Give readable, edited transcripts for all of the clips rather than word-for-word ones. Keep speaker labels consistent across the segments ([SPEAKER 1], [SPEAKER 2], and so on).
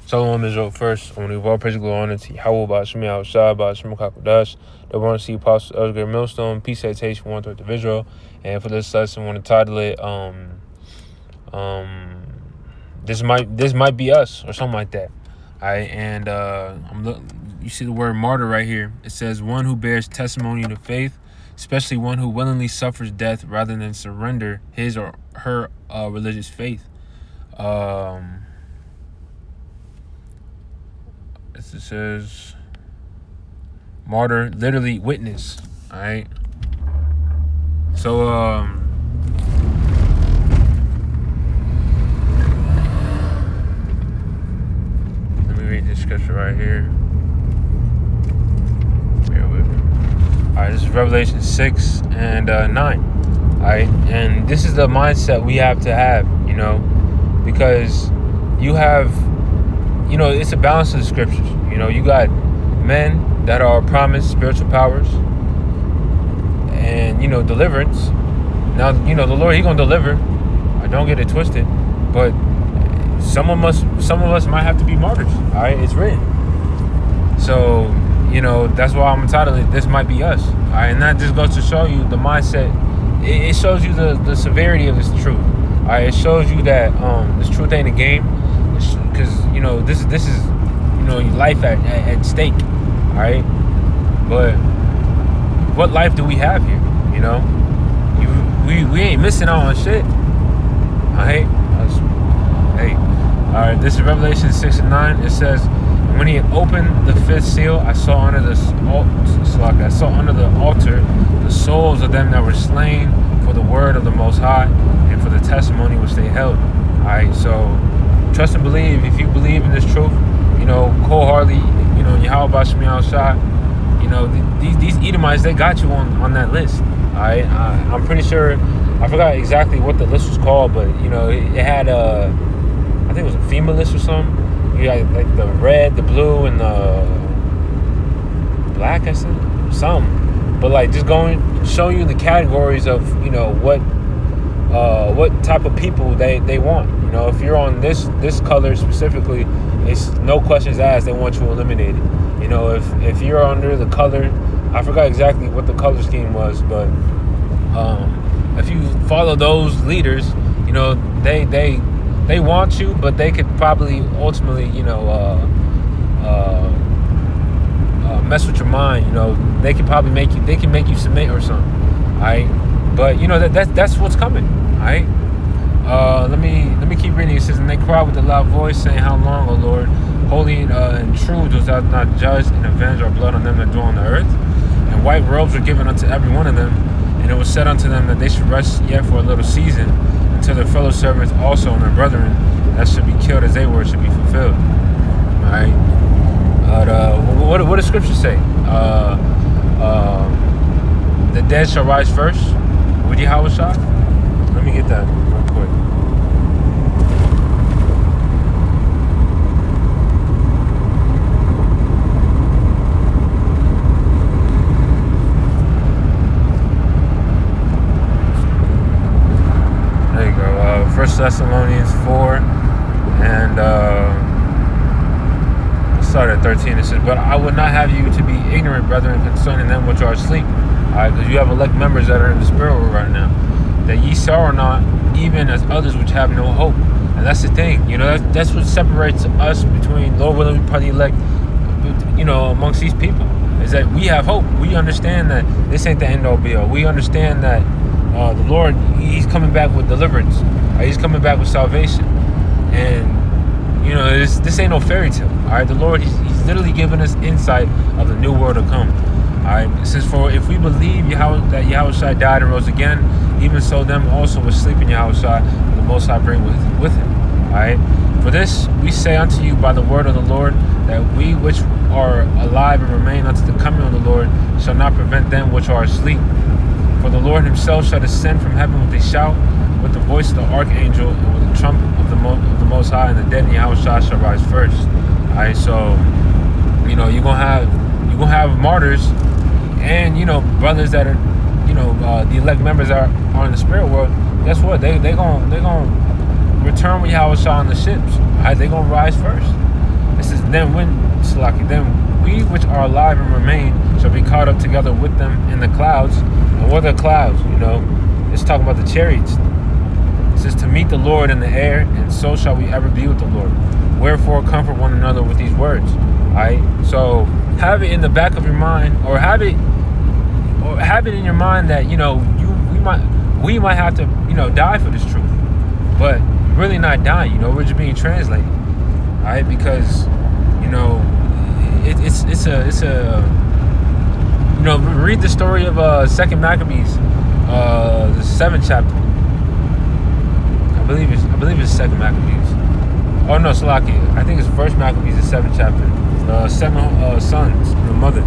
[SPEAKER 1] Shalom Israel first. I want to give all praise and glory honor to Yahweh, Ba'ashim Yahushua, Ba'ashim Kakodash. The want to see Apostle Elder Millstone, peace, salutation, one third of Israel. And for this lesson, I want to title it, this might be us, or something like that. All right, and you see the word martyr right here. It says one who bears testimony to faith, especially one who willingly suffers death rather than surrender his or her religious faith. It says martyr, literally witness. All right. So let me read this scripture right here. Bear with me. All right, this is Revelation 6 and 9. All right, and this is the mindset we have to have, because you have. It's a balance of the scriptures. You got men that are promised spiritual powers and, deliverance. Now, the Lord, He gonna deliver. I don't get it twisted, but some of us might have to be martyrs. All right, it's written. So, that's why I'm entitled it, This Might Be Us. All right, and that just goes to show you the mindset. It shows you the severity of this truth. All right, it shows you that this truth ain't a game. Because this is life at stake, all right. But what life do we have here? We ain't missing out on shit. All right. All right. This is Revelation 6 and 9. It says, and when he had opened the fifth seal, I saw under the altar the souls of them that were slain for the word of the Most High and for the testimony which they held. All right. So. Trust and believe. If you believe in this truth, wholeheartedly, Yahweh Ba'ashim Yahushua, these Edomites, they got you on that list. All right, I'm pretty sure. I forgot exactly what the list was called, but it had I think it was a FEMA list or something. You got like the red, the blue, and the black. I said something, but like just show you the categories of what type of people they want. If you're on this color specifically, it's no questions asked. They want you eliminated. If you're under the color, I forgot exactly what the color scheme was, but if you follow those leaders, they want you, but they could probably ultimately, mess with your mind. They can probably make you submit or something. All right, but that's what's coming. All right. Let me keep reading. It says, and they cried with a loud voice, saying, how long, O Lord, holy and true, dost thou not judge and avenge our blood on them that dwell on the earth? And white robes were given unto every one of them, and it was said unto them that they should rest yet for a little season, until their fellow servants also and their brethren that should be killed as they were should be fulfilled. All right. What does Scripture say? The dead shall rise first. With Yahweh Shah? Let me get that real quick. There you go. 1 Thessalonians 4 and let's start at 13. It says, but I would not have you to be ignorant, brethren, concerning them which are asleep. All right, because you have elect members that are in the spirit world right now, that ye sorrow not, even as others which have no hope. And that's the thing, that's what separates us between, Lord willing, we probably elect, amongst these people, is that we have hope. We understand that this ain't the end all be all. We understand that the Lord, He's coming back with deliverance. He's coming back with salvation. And this ain't no fairy tale. All right, the Lord, He's literally giving us insight of the new world to come. All right, it says, for if we believe that Yahushua died and rose again, even so them also which sleep in Yahushua, the Most High bring with Him. All right, for this we say unto you by the word of the Lord, that we which are alive and remain unto the coming of the Lord shall not prevent them which are asleep. For the Lord Himself shall descend from heaven with a shout, with the voice of the archangel, and with the trump of the Most High, and the dead in Yahushua shall rise first. All right, so you're gonna have martyrs. And brothers that are, the elect members are in the spirit world. Guess what? They gonna return with Yahweh Shah on the ships. Right? They gonna rise first. then we which are alive and remain shall be caught up together with them in the clouds. And what are the clouds? It's talking about the chariots. It says to meet the Lord in the air, and so shall we ever be with the Lord. Wherefore comfort one another with these words. Alright? So have it in the back of your mind, or have it in your mind that, we might have to, die for this truth. But really not dying, we're just being translated. Alright? Because, it's a read the story of 2nd Maccabees, the 7th chapter. I believe it's 2nd Maccabees. Oh no, Salakia. I think it's 1st Maccabees, the 7th chapter. 7 sons and a mother.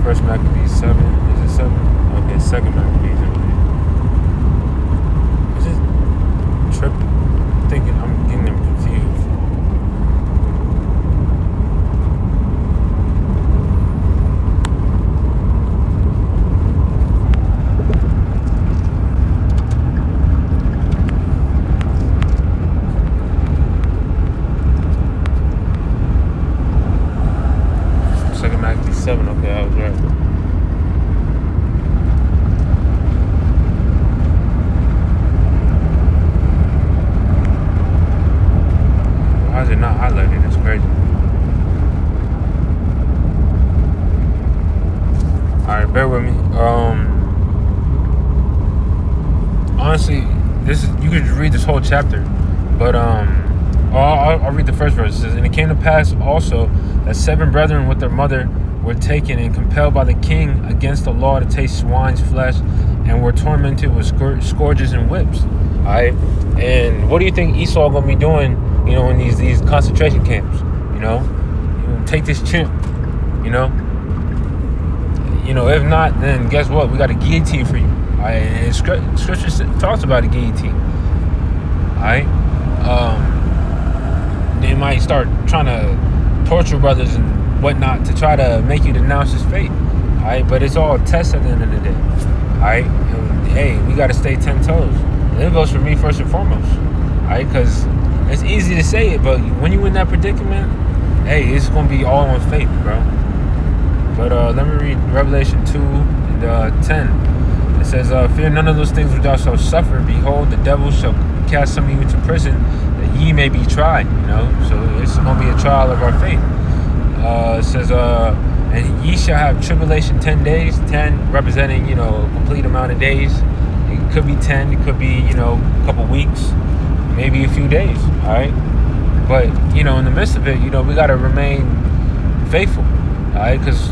[SPEAKER 1] 1st Maccabees 7. Is it 7? Okay, 2nd Maccabees. Is it tripping? I'm getting them confused. Okay, I was right. Why is it not highlighted? It's crazy. Alright, bear with me. Honestly, you could read this whole chapter, but I'll read the first verse. It says, and it came to pass also that 7 brethren with their mother were taken and compelled by the king against the law to taste swine's flesh, and were tormented with scourges and whips. Alright, and what do you think Esau gonna be doing? In these concentration camps. Take this chimp. If not, then guess what? We got a guillotine for you. Alright, and scripture talks about a guillotine. Alright, they might start trying to torture brothers and whatnot to try to make you denounce his faith. Alright, but it's all a test at the end of the day. Alright, hey, we got to stay 10 toes. And it goes for me first and foremost. Alright, because it's easy to say it, but when you in that predicament, hey, it's going to be all on faith, bro. But let me read Revelation 2 and 10. It says, fear none of those things which thou shalt suffer. Behold, the devil shall cast some of you into prison, that ye may be tried. So it's going to be a trial of our faith. It says, and ye shall have tribulation 10 days, 10 representing, a complete amount of days. It could be 10, it could be, a couple weeks, maybe a few days, all right? But, in the midst of it, we got to remain faithful, all right? Because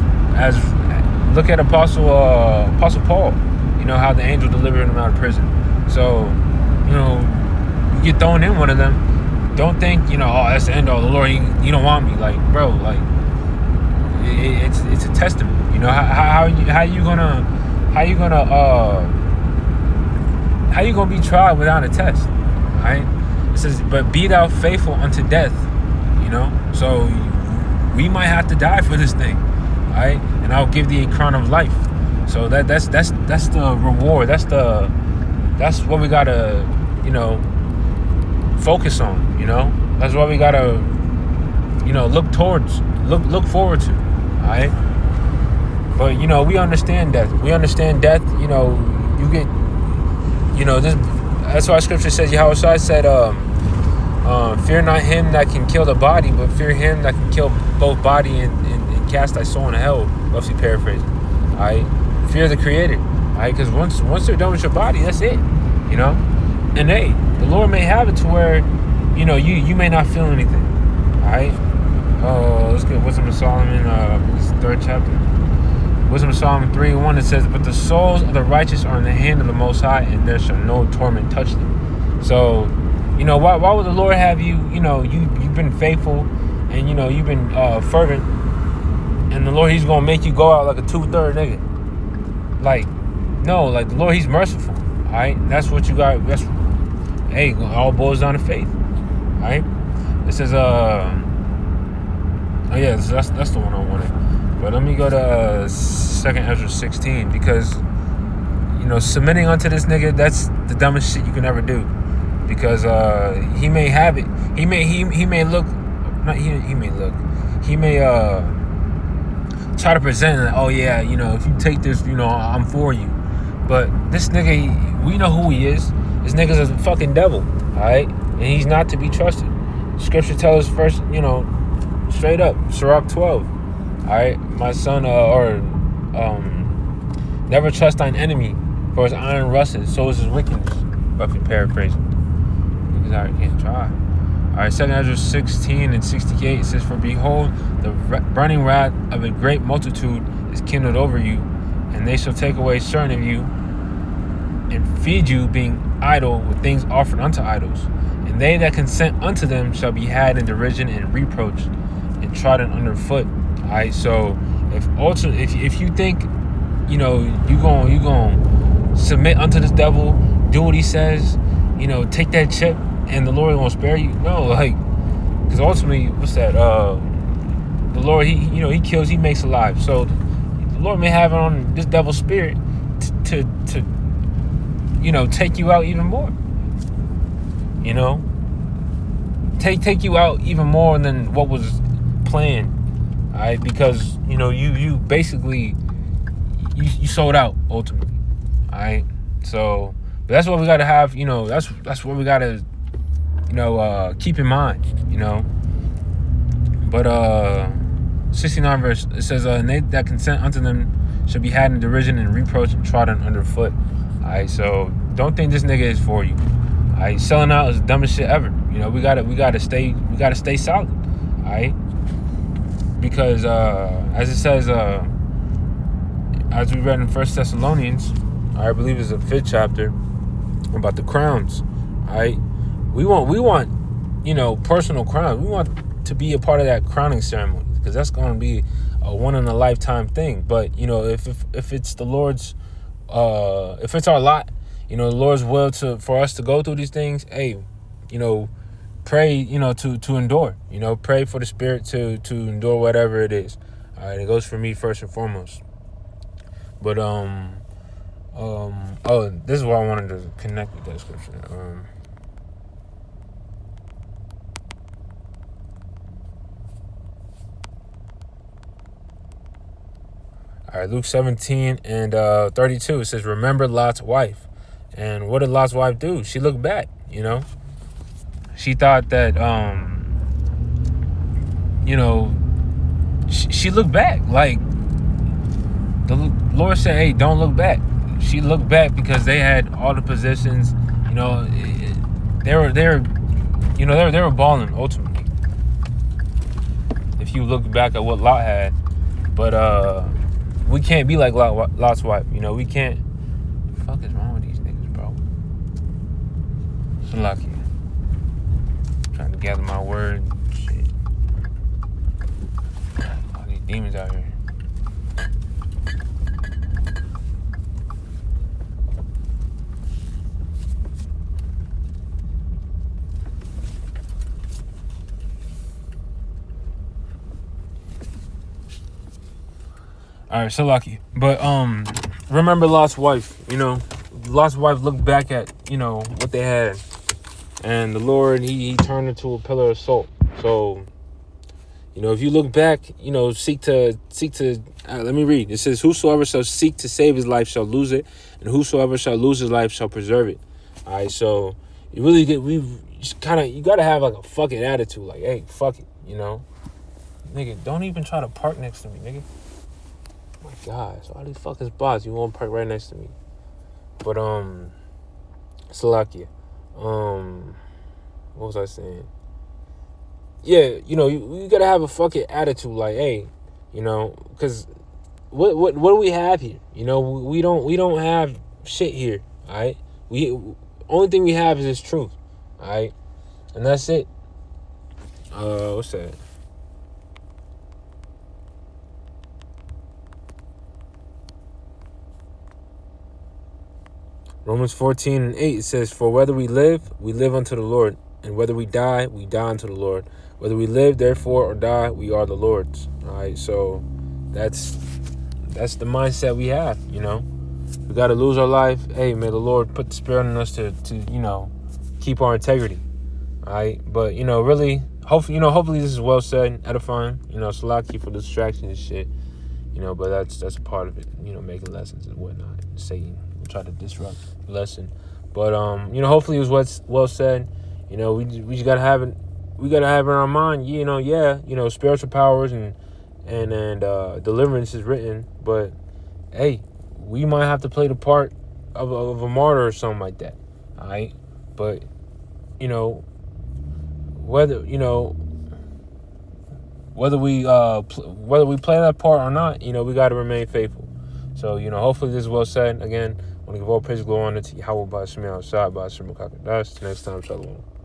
[SPEAKER 1] look at Apostle Paul, how the angel delivered him out of prison. So, you get thrown in one of them, don't think, oh, that's the end all. The Lord, you don't want me. Like, bro, like, it's a testament. How you gonna be tried without a test? Right? It says, but be thou faithful unto death. So we might have to die for this thing. Right? And I'll give thee a crown of life. So that's the reward. That's what we gotta, focus on. That's what we gotta, look forward to. All right. But we understand death. You get, this. That's why Scripture says, Yahushua said, fear not him that can kill the body, but fear him that can kill both body and cast thy soul into hell. Roughly paraphrasing. All right. Fear the Creator. All right. Because once they're done with your body, that's it. And hey, the Lord may have it to where, you may not feel anything. All right. Let's get Wisdom of Solomon, this 3rd chapter. Wisdom of Solomon 3:1, it says, but the souls of the righteous are in the hand of the Most High, and there shall no torment touch them. So, why would the Lord have you, you've been faithful, and, you've been fervent, and the Lord, he's going to make you go out like a 2/3 nigga. Like, no, like, the Lord, he's merciful. All right? That's what you got. Hey, all boils down to faith. All right? It says, that's the one I wanted. But let me go to 2nd Ezra 16, because, submitting unto this nigga, that's the dumbest shit you can ever do. because he may have it. He may look. Not he may look. He may try to present it. Oh yeah, if you take this, I'm for you. But this nigga, we know who he is. This nigga's a fucking devil. All right, and he's not to be trusted. Scripture tells us first, straight up, Sirach 12. All right, my son, never trust thine enemy, for his iron rusteth, so is his wickedness. Roughly paraphrasing, because I can't try. All right, 2 Ezra 16 and 68 says, "For behold, the burning wrath of a great multitude is kindled over you, and they shall take away certain of you, and feed you, being idle with things offered unto idols. And they that consent unto them shall be had in derision and reproach, and trodden under foot." All right, so if you think, you gonna submit unto this devil, do what he says, take that chip, and the Lord won't spare you. No, because ultimately, what's that? The Lord, he kills, he makes alive. So the Lord may have it on this devil's spirit to take you out even more. Take you out even more than what was planned. All right, because you basically you sold out ultimately. All right, so but that's what we got to have. That's what we got to keep in mind. But 69 verse, it says, "And they that consent unto them shall be had in derision and reproach and trodden underfoot." All right, so don't think this nigga is for you. All right, selling out is the dumbest shit ever. We gotta stay solid. All right, because as it says, as we read in 1 Thessalonians, I believe it's the 5th chapter, about the crowns. All right, we want personal crowns. We want to be a part of that crowning ceremony, because that's going to be a one in a lifetime thing. But if it's the Lord's, if it's our lot, the Lord's will for us to go through these things, hey, pray, to endure. Pray for the Spirit to endure whatever it is. All right, it goes for me first and foremost. But this is why I wanted to connect with that scripture. All right, Luke 17 and 32, it says, "Remember Lot's wife." And what did Lot's wife do? She looked back, She thought that, she looked back. Like, the Lord said, hey, don't look back. She looked back because they had all the positions, they were balling ultimately. If you look back at what Lot had. But, we can't be like Lot's wife. We can't. What the fuck is wrong with these niggas, bro? It's lucky. Trying to gather my word. Shit. All these demons out here. All right, so lucky. But remember Lot's wife. Lot's wife looked back at what they had, and the Lord he turned into a pillar of salt. So if you look back, seek to. Let me read. It says, "Whosoever shall seek to save his life shall lose it, and whosoever shall lose his life shall preserve it." All right, so you really you gotta have like a fucking attitude, like, hey, fuck it, nigga, don't even try to park next to me, nigga. Oh my gosh, all these fuckers bots, you won't park right next to me. But Salakia, what was I saying? Yeah, you gotta have a fucking attitude, like, hey, because what do we have here? We don't have shit here. All right, only thing we have is this truth. All right, and that's it. What's that? Romans 14 and 8, it says, "For whether we live unto the Lord, and whether we die unto the Lord. Whether we live, therefore, or die, we are the Lord's." All right, so that's the mindset we have. We got to lose our life. Hey, may the Lord put the Spirit in us to keep our integrity. All right, but really, hopefully this is well said, edifying. Salaki for the distractions and shit. But that's a part of it. Making lessons and whatnot. Satan will try to disrupt the lesson, but hopefully it was well said. We just gotta have it. We gotta have it in our mind. Spiritual powers and deliverance is written, but hey, we might have to play the part of a martyr or something like that. All right, but whether we play that part or not, we got to remain faithful. So hopefully this is well said. Again, I want to give all praise and glory to Yahweh by Shemel outside by Shemel Kakadash. Next time, shalom.